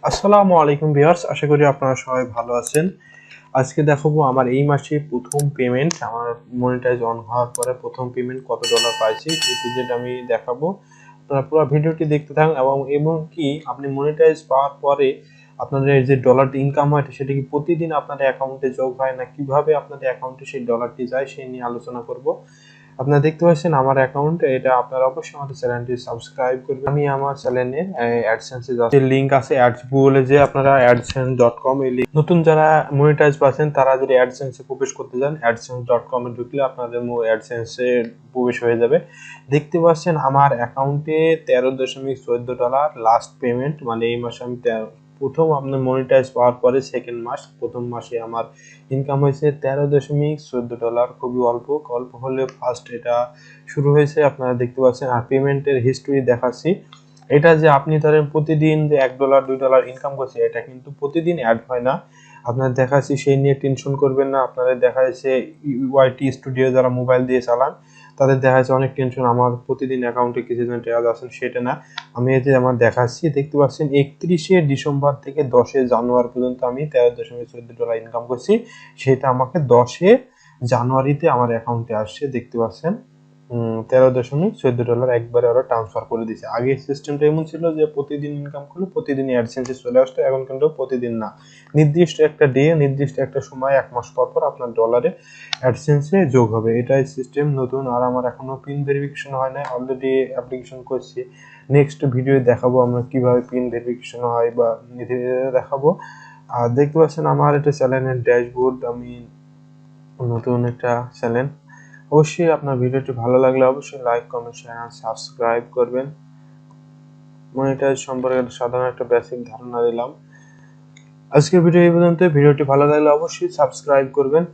আসসালামু আলাইকুম ভিউয়ার্স, আশা করি আপনারা সবাই ভালো আছেন। আজকে দেখাবো আমার এই মাসে প্রথম পেমেন্ট, আমার মনিটাইজ অন হওয়ার পরে প্রথম পেমেন্ট কত ডলার পাইছি এই টু জেড আমি দেখাবো। আপনারা পুরো ভিডিওটি দেখতে থাকুন এবং কি আপনি মনিটাইজ পাওয়ার পরে আপনাদের যে ডলারটি ইনকাম হয় সেটা কি প্রতিদিন আপনাদের অ্যাকাউন্টে যোগ হয় না কিভাবে আপনাদের অ্যাকাউন্টে সেই ডলারটি যায় সেই নিয়ে আলোচনা করব। আপনারা দেখতে পাচ্ছেন আমার অ্যাকাউন্ট, এটা আপনারা অবশ্যই আমাদের চ্যানেলটি সাবস্ক্রাইব করবেন। আমি আমার চ্যানেলে অ্যাডসেন্সে যে লিংক আছে অ্যাডস গুগলে যে আপনারা adsense.com এই লিংক, নতুন যারা মনিটাইজ পাচ্ছেন তারা যদি অ্যাডসেন্সে প্রবেশ করতে যান adsense.com এ ঢুকলে আপনাদের অ্যাডসেন্সে প্রবেশ হয়ে যাবে। দেখতে পাচ্ছেন আমার অ্যাকাউন্টে $13.14 লাস্ট পেমেন্ট, মানে এই মাসে আমি প্রথম আপনার মনিটাইজ পাওয়ার পরে সেকেন্ড মাস, প্রথম মাসে আমার ইনকাম হয়েছে $13.14। খুবই অল্প অল্প হলে ফার্স্ট এটা শুরু হয়েছে। আপনারা দেখতে পাচ্ছেন আর পেমেন্টের হিস্ট্রি দেখাচ্ছি। এটা যে আপনি ধরেন প্রতিদিন যে $1 $2 ইনকাম করছে এটা কিন্তু প্রতিদিন অ্যাড হয় না। আপনার দেখাচ্ছি, সেই নিয়ে টেনশন করবেন না। আপনাদের দেখা যাচ্ছে ওয়াইটি স্টুডিও যারা মোবাইল দিয়ে চালান তাদের দেখা যাচ্ছে অনেক টেনশন, আমার প্রতিদিন অ্যাকাউন্টে কিছু জন টাকা আসেন, সেটা না। আমি এই যে আমার দেখাচ্ছি, দেখতে পাচ্ছেন 31শে ডিসেম্বর থেকে 10শে জানুয়ারি পর্যন্ত আমি $13.14 ইনকাম করছি। সেটা আমাকে 10শে জানুয়ারিতে আমার অ্যাকাউন্টে আসছে। দেখতে পাচ্ছেন $13.14 একবারে ওরা ট্রান্সফার করে দিয়েছে। আগে সিস্টেমটা এমন ছিল যে প্রতিদিন ইনকাম করলে প্রতিদিন অ্যাডসেন্সে চলে আসতো, এখন কিন্তু প্রতিদিন না, নির্দিষ্ট একটা ডে নির্দিষ্ট একটা সময় 1 মাস পর পর আপনার ডলারে অ্যাডসেন্সে যোগ হবে। এটাই সিস্টেম নতুন। আর আমার এখনো পিন ভেরিফিকেশন হয় না, অলরেডি অ্যাপ্লিকেশন করছি। নেক্সট ভিডিও দেখাবো আমরা কিভাবে পিন ভেরিফিকেশন হয় বা দেখাবো। আর দেখতে পাচ্ছেন আমার একটা চ্যানেলের ড্যাশবোর্ড, আমি নতুন একটা চ্যানেল। অবশ্যই আপনার ভিডিওটি ভালো লাগলে অবশ্যই লাইক কমেন্ট শেয়ার সাবস্ক্রাইব করবেন। মনিটাইজ সম্পর্কে সাধারণ একটা বেসিক ধারণা দিলাম। আজকের ভিডিও এই পর্যন্ত। ভিডিওটি ভালো লাগলে অবশ্যই সাবস্ক্রাইব করবেন।